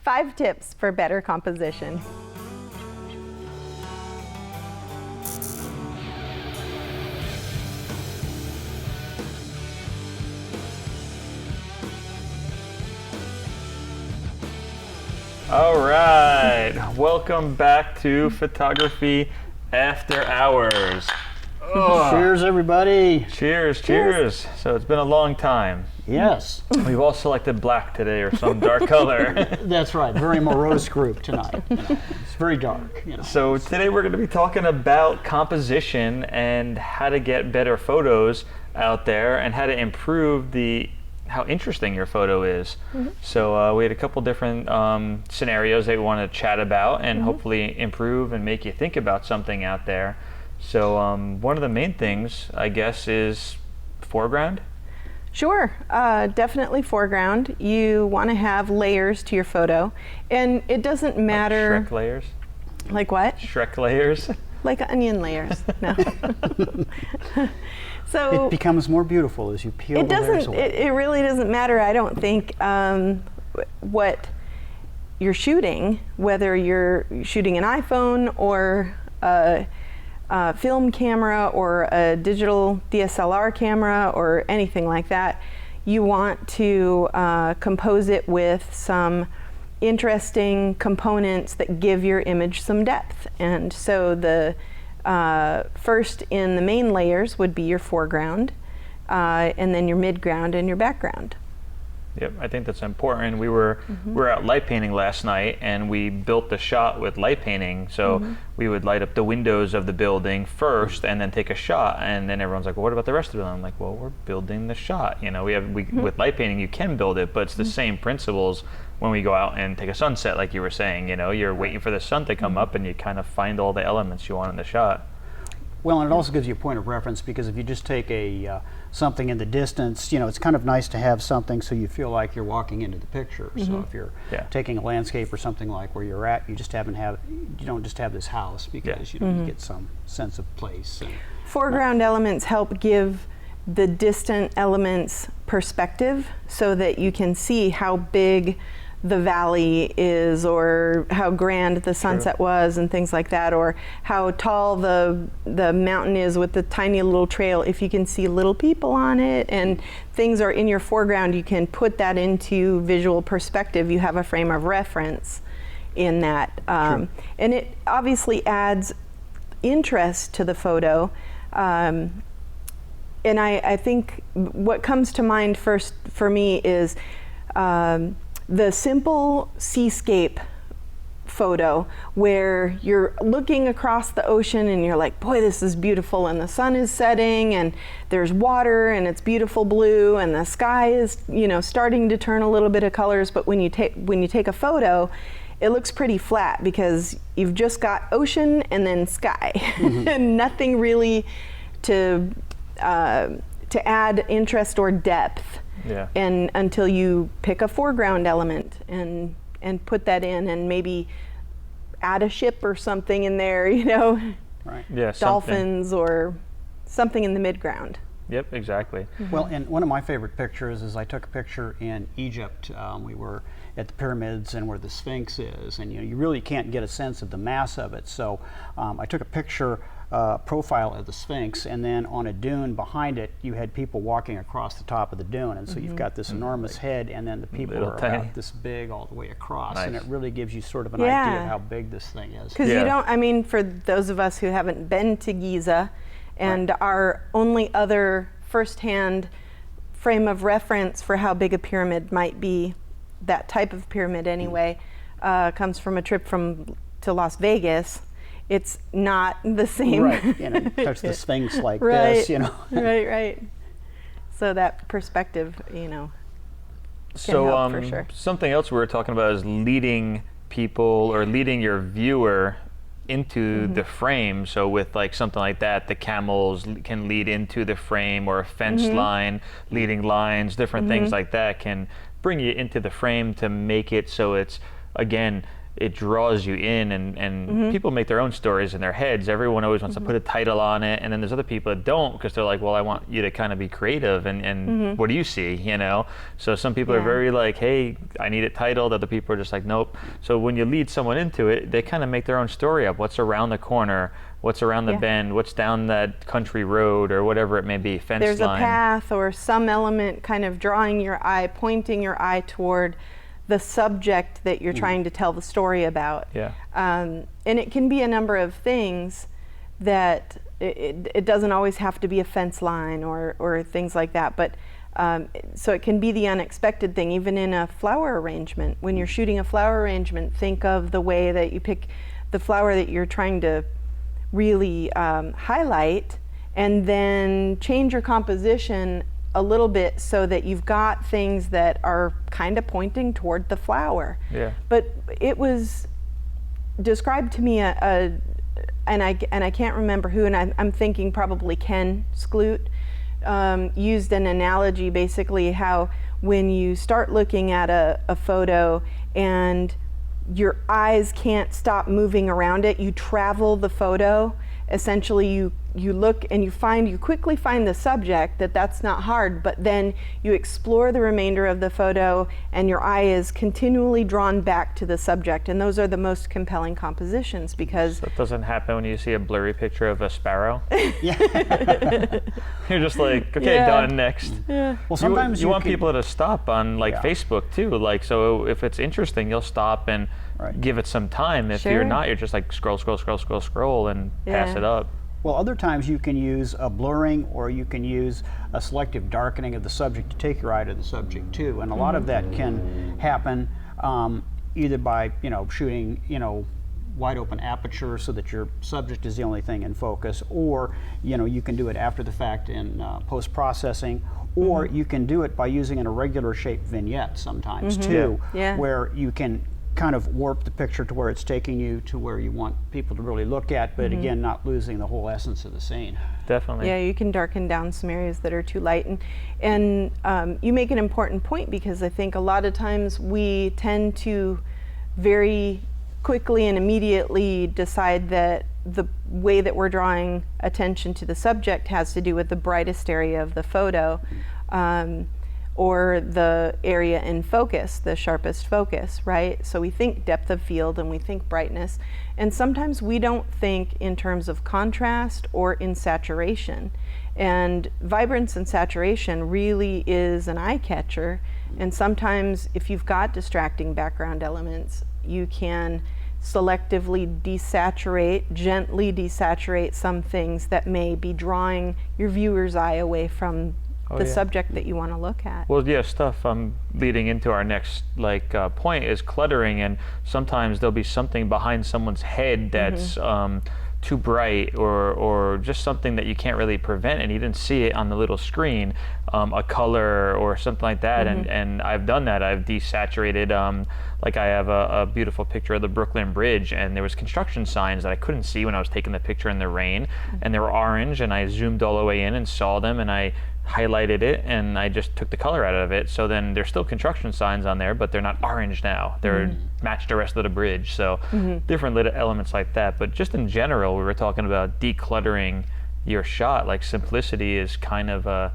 5 tips for better composition. All right, welcome back to Photography After Hours. Oh. Cheers, everybody. Cheers, cheers. So it's been a long time. Yes. We've all selected black today or some dark color. That's right, very morose group tonight. It's very dark. So today we're going to be talking about composition and how to get better photos out there and how to improve how interesting your photo is. So we had a couple different scenarios that we want to chat about and hopefully improve and make you think about something out there. So one of the main things, I guess, is foreground. Sure, definitely foreground. You want to have layers to your photo, and it doesn't matter. Like Shrek layers? Like what? Shrek layers? Like onion layers. No. So it becomes more beautiful as you peel the layers away. It really doesn't matter, I don't think, what you're shooting, whether you're shooting an iPhone or a film camera or a digital DSLR camera or anything like that. You want to compose it with some interesting components that give your image some depth. And so the first in the main layers would be your foreground, and then your midground and your background. Yep, I think that's important. We were out light painting last night, and we built the shot with light painting. So we would light up the windows of the building first, and then take a shot. And then everyone's like, "Well, what about the rest of the building?" I'm like, "Well, we're building the shot." You know, with light painting, you can build it, but it's the same principles. When we go out and take a sunset, like you were saying, you know, you're waiting for the sun to come up, and you kind of find all the elements you want in the shot. Well, and it also gives you a point of reference, because if you just take something in the distance, you know, it's kind of nice to have something so you feel like you're walking into the picture. So if you're taking a landscape or something like where you're at, you don't just have this house, because you get some sense of place. Foreground elements help give the distant elements perspective, so that you can see how big the valley is, or how grand the sunset was, and things like that, or how tall the mountain is with the tiny little trail. If you can see little people on it and things are in your foreground, you can put that into visual perspective. You have a frame of reference in that, and it obviously adds interest to the photo. And I think what comes to mind first for me is the simple seascape photo, where you're looking across the ocean and you're like, boy, this is beautiful, and the sun is setting and there's water and it's beautiful blue, and the sky is, you know, starting to turn a little bit of colors. But when you take a photo, it looks pretty flat, because you've just got ocean and then sky and nothing really to add interest or depth. And until you pick a foreground element and put that in, and maybe add a ship or something in there, you know, dolphins or something in the midground. Yep, exactly. Well, and one of my favorite pictures is I took a picture in Egypt. We were at the pyramids and where the Sphinx is, and you really can't get a sense of the mass of it. So I took a picture profile of the Sphinx, and then on a dune behind it, you had people walking across the top of the dune, and so you've got this enormous head, and then the people are about this big all the way across, and it really gives you sort of an idea of how big this thing is. Because you don't, I mean, for those of us who haven't been to Giza, and our only other firsthand frame of reference for how big a pyramid might be, that type of pyramid anyway, comes from a trip to Las Vegas. It's not the same. Right, you know, you touch the Sphinx like this, you know. Right. So that perspective, you know, can help for sure. Something else we were talking about is leading people, or leading your viewer into the frame. So with like something like that, the camels can lead into the frame, or a fence line, leading lines, different things like that can bring you into the frame to make it so it's, again, it draws you in, and people make their own stories in their heads. Everyone always wants to put a title on it, and then there's other people that don't, because they're like, well, I want you to kind of be creative, and what do you see, you know? So some people are very like, hey, I need it titled. Other people are just like, nope. So when you lead someone into it, they kind of make their own story up. What's around the corner? What's around the bend? What's down that country road, or whatever it may be, fence There's line. a path or some element kind of drawing your eye, pointing your eye toward the subject that you're trying to tell the story about. Yeah. And it can be a number of things that it doesn't always have to be a fence line or things like that. But so it can be the unexpected thing, even in a flower arrangement. When you're shooting a flower arrangement, think of the way that you pick the flower that you're trying to really highlight, and then change your composition a little bit so that you've got things that are kind of pointing toward the flower. Yeah. But it was described to me and I can't remember who, and I'm thinking probably Ken Skloot, used an analogy, basically how when you start looking at a photo and your eyes can't stop moving around it, you travel the photo. Essentially, you look and you quickly find the subject. That's not hard, but then you explore the remainder of the photo and your eye is continually drawn back to the subject, and those are the most compelling compositions, because That doesn't happen when you see a blurry picture of a sparrow. You're just like, okay, done, next. Well, sometimes you want people to stop on like Facebook too. Like, so if it's interesting, you'll stop and give it some time. If you're not, you're just like scroll, and pass it up. Well, other times you can use a blurring, or you can use a selective darkening of the subject to take your eye to the subject too. And a lot of that can happen either by shooting wide open aperture so that your subject is the only thing in focus, or you can do it after the fact in post processing, or you can do it by using an irregular shaped vignette sometimes too, where you can kind of warp the picture to where it's taking you to where you want people to really look at, but again, not losing the whole essence of the scene. Definitely. Yeah, you can darken down some areas that are too light, and you make an important point, because I think a lot of times we tend to very quickly and immediately decide that the way that we're drawing attention to the subject has to do with the brightest area of the photo. Or the area in focus, the sharpest focus, right? So we think depth of field and we think brightness, and sometimes we don't think in terms of contrast or in saturation. And vibrance and saturation really is an eye catcher, and sometimes if you've got distracting background elements, you can selectively desaturate, gently desaturate some things that may be drawing your viewer's eye away from the subject that you want to look at. Well, yeah, stuff leading into our next point is cluttering, and sometimes there'll be something behind someone's head that's too bright, or just something that you can't really prevent, and you didn't see it on the little screen, a color or something like that. And I've done that. I've desaturated, like I have a beautiful picture of the Brooklyn Bridge, and there was construction signs that I couldn't see when I was taking the picture in the rain, and they were orange, and I zoomed all the way in and saw them, and I highlighted it, and I just took the color out of it. So then there's still construction signs on there, but they're not orange now. They're matched the rest of the bridge. So different little elements like that. But just in general, we were talking about decluttering your shot. Like, simplicity is kind of a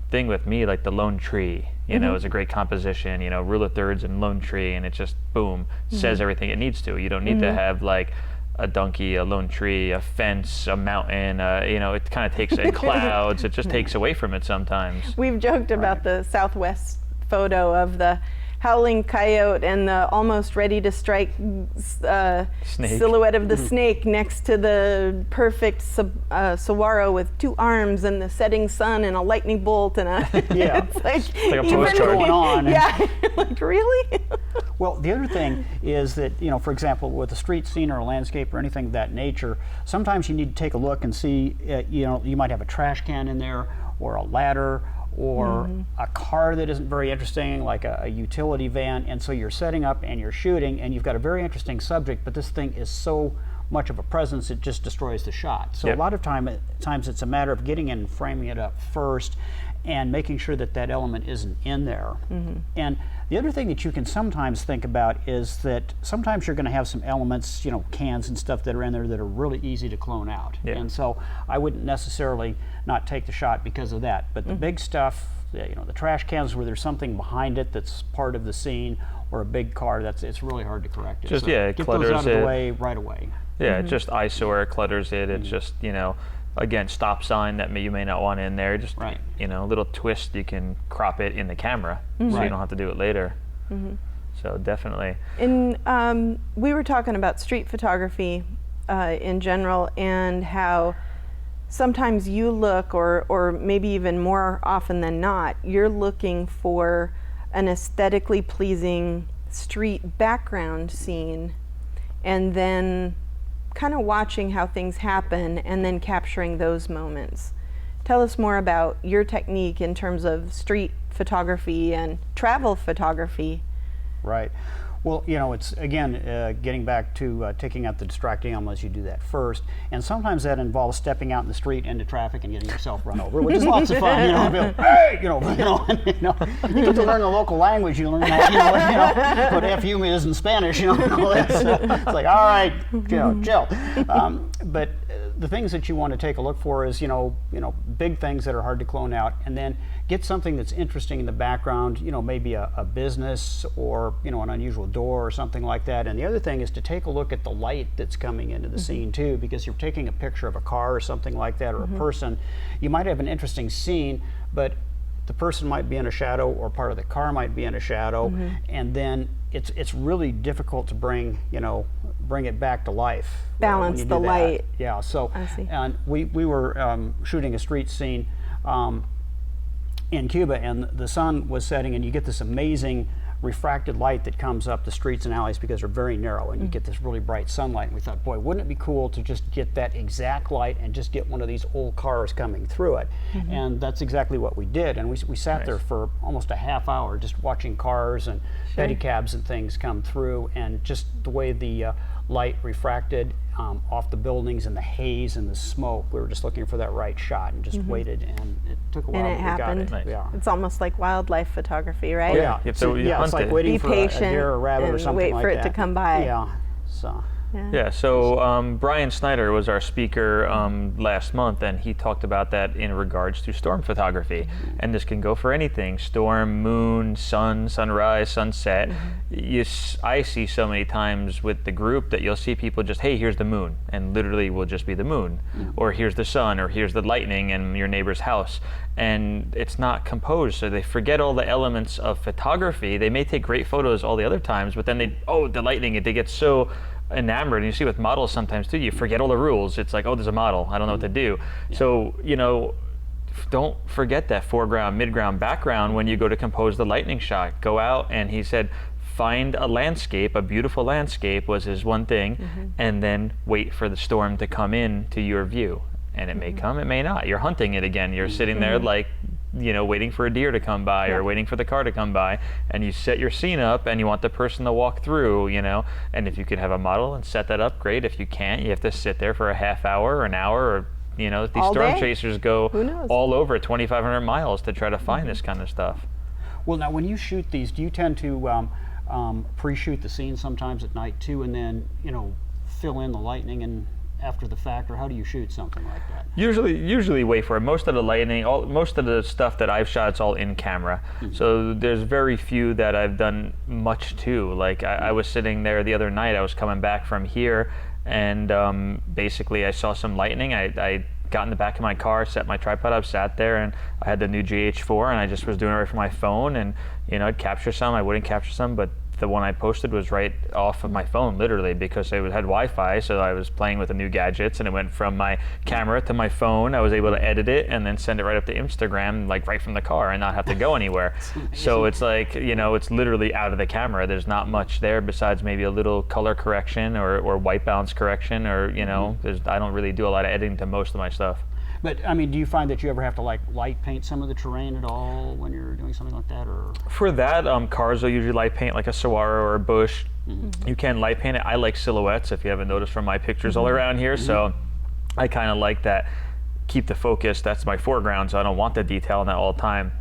thing with me, like the lone tree, is a great composition, rule of thirds and lone tree, and it just, boom, says everything it needs to. You don't need to have like a donkey, a lone tree, a fence, a mountain, it kind of takes, and clouds, it just takes away from it sometimes. We've joked about the Southwest photo of the howling coyote and the almost ready to strike silhouette of the snake next to the perfect saguaro with two arms and the setting sun and a lightning bolt and a it's like a postcard going on. Yeah, like, really? Well, the other thing is that, for example, with a street scene or a landscape or anything of that nature, sometimes you need to take a look and see, you might have a trash can in there, or a ladder, or a car that isn't very interesting, like a utility van, and so you're setting up and you're shooting, and you've got a very interesting subject, but this thing is so much of a presence it just destroys the shot. So a lot of times it's a matter of getting in and framing it up first, and making sure that that element isn't in there. And The other thing that you can sometimes think about is that sometimes you're going to have some elements, cans and stuff that are in there that are really easy to clone out. Yeah. And so I wouldn't necessarily not take the shot because of that. But the big stuff, the trash cans where there's something behind it that's part of the scene, or a big car, it's really hard to correct it. Just, so it get those clutters out of the way right away. Yeah, it just eyesore, it clutters it. It's just, again, stop sign that you may not want in there. Just, Right. A little twist, you can crop it in the camera, so you Right. don't have to do it later. So definitely. And we were talking about street photography in general, and how sometimes you look, or maybe even more often than not, you're looking for an aesthetically pleasing street background scene, and then kind of watching how things happen and then capturing those moments. Tell us more about your technique in terms of street photography and travel photography. Right. Well, it's, again, getting back to taking out the distracting elements, you do that first. And sometimes that involves stepping out in the street into traffic and getting yourself run over, which is lots of fun. Hey, you get to learn the local language. You learn that, what FU is in Spanish. It's like, all right, chill. But the things that you want to take a look for is, big things that are hard to clone out, and then get something that's interesting in the background, maybe a business, or, an unusual door or something like that. And the other thing is to take a look at the light that's coming into the scene too, because you're taking a picture of a car or something like that, or a person. You might have an interesting scene, but the person might be in a shadow, or part of the car might be in a shadow, and then it's really difficult to bring it back to life. Balance when you the do that. light. Yeah. So, I see. and we were shooting a street scene in Cuba, and the sun was setting, and you get this amazing refracted light that comes up the streets and alleys because they're very narrow, and you get this really bright sunlight. And we thought, boy, wouldn't it be cool to just get that exact light and just get one of these old cars coming through it. And that's exactly what we did. And we sat there for almost a half hour just watching cars and pedicabs and things come through, and just the way the light refracted off the buildings and the haze and the smoke. We were just looking for that right shot and just waited, and it took a while. And it but we got happened. it. Nice. Yeah. It's almost like wildlife photography, right? Oh, yeah. You have So, to- you it's hunt like it. waiting Be for a patient deer or a rabbit or and something wait like for it that. to come by. Yeah. So. Yeah, so Brian Snyder was our speaker last month, and he talked about that in regards to storm photography. And this can go for anything: storm, moon, sun, sunrise, sunset. I see so many times with the group that you'll see people just, hey, here's the moon, and literally will just be the moon. Or here's the sun, or here's the lightning in your neighbor's house. And it's not composed, so they forget all the elements of photography. They may take great photos all the other times, but then the lightning, they get so enamored. And you see with models sometimes too, you forget all the rules. It's like, oh, there's a model, I don't know what to do. So don't forget that foreground, midground, background when you go to compose the lightning shot. Go out, and he said, find a landscape, a beautiful landscape was his one thing, and then wait for the storm to come in to your view. And it may come, it may not. You're hunting it again. You're sitting there like, waiting for a deer to come by, or waiting for the car to come by, and you set your scene up, and you want the person to walk through, and if you could have a model and set that up, great. If you can't, you have to sit there for a half hour or an hour, or these All storm day? chasers go Who knows? all over 2,500 miles to try to find this kind of stuff. Well, now when you shoot these, do you tend to pre-shoot the scene sometimes at night too, and then fill in the lightning and after the fact, or how do you shoot something like that? Usually wait for it. Most of the lightning, most of the stuff that I've shot, it's all in camera. So there's very few that I've done much to. Like I was sitting there the other night, I was coming back from here, and basically I saw some lightning. I got in the back of my car, set my tripod up, sat there, and I had the new GH4, and I just was doing it right from my phone, and I'd capture some, I wouldn't capture some, but the one I posted was right off of my phone, literally, because it had Wi-Fi, so I was playing with the new gadgets, and it went from my camera to my phone. I was able to edit it and then send it right up to Instagram, like right from the car, and not have to go anywhere. So it's like, it's literally out of the camera. There's not much there besides maybe a little color correction or white balance correction, or, I don't really do a lot of editing to most of my stuff. But I mean, do you find that you ever have to light paint some of the terrain at all when you're doing something like that, or? For that, cars will usually light paint, like a Saguaro or a Bush. You can light paint it. I like silhouettes, if you haven't noticed from my pictures all around here. So I kind of like that. Keep the focus. That's my foreground, so I don't want the detail in that all the time.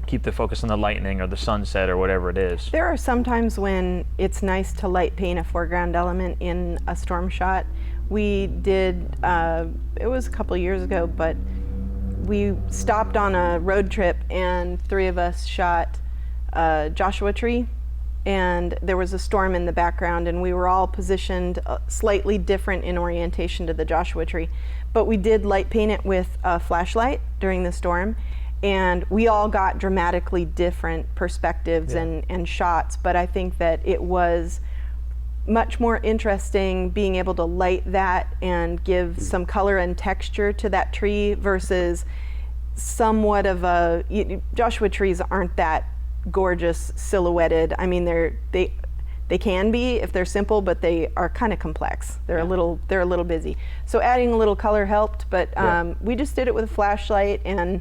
keep the focus on the lightning or the sunset or whatever it is. There are some times when it's nice to light paint a foreground element in a storm shot. We did, it was a couple years ago, but we stopped on a road trip and 3 of us shot a Joshua tree, and there was a storm in the background, and we were all positioned slightly different in orientation to the Joshua tree. But we did light paint it with a flashlight during the storm, and we all got dramatically different perspectives and shots. But I think that it was much more interesting being able to light that and give some color and texture to that tree versus somewhat of a, Joshua trees aren't that gorgeous silhouetted. I mean, they can be if they're simple, but they are kind of complex. They're a little busy. So adding a little color helped, but we just did it with a flashlight, and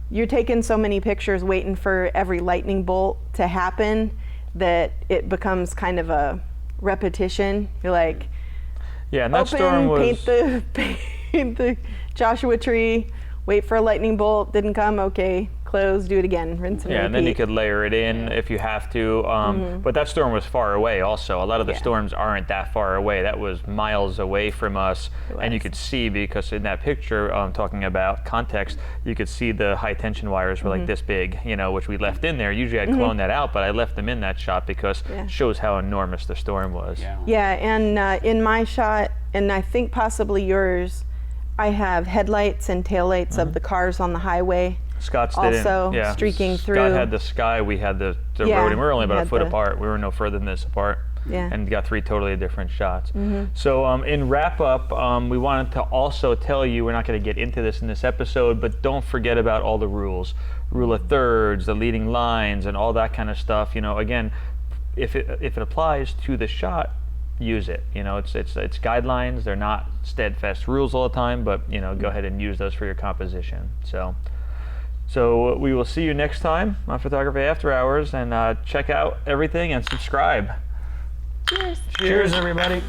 you're taking so many pictures waiting for every lightning bolt to happen that it becomes kind of a repetition. You're like, yeah, and that open, storm was paint the Joshua tree, wait for a lightning bolt, didn't come, okay, close, do it again, rinse and repeat. and then you could layer it in if you have to. But that storm was far away also. A lot of the storms aren't that far away. That was miles away from us. And you could see, because in that picture, talking about context, you could see the high tension wires were like this big, which we left in there. Usually I'd clone that out, but I left them in that shot because it shows how enormous the storm was. Yeah, and in my shot, and I think possibly yours, I have headlights and taillights of the cars on the highway. Scott's also didn't. streaking through. Scott had the sky, we had the road, and we were only about a foot apart. We were no further than this apart. And got 3 totally different shots. So in wrap up, we wanted to also tell you, we're not going to get into this in this episode, but don't forget about all the rules. Rule of thirds, the leading lines, and all that kind of stuff. Again, if it applies to the shot, use it. It's guidelines. They're not steadfast rules all the time, but go ahead and use those for your composition. So we will see you next time on Photography After Hours, and check out everything and subscribe. Cheers. Cheers, everybody.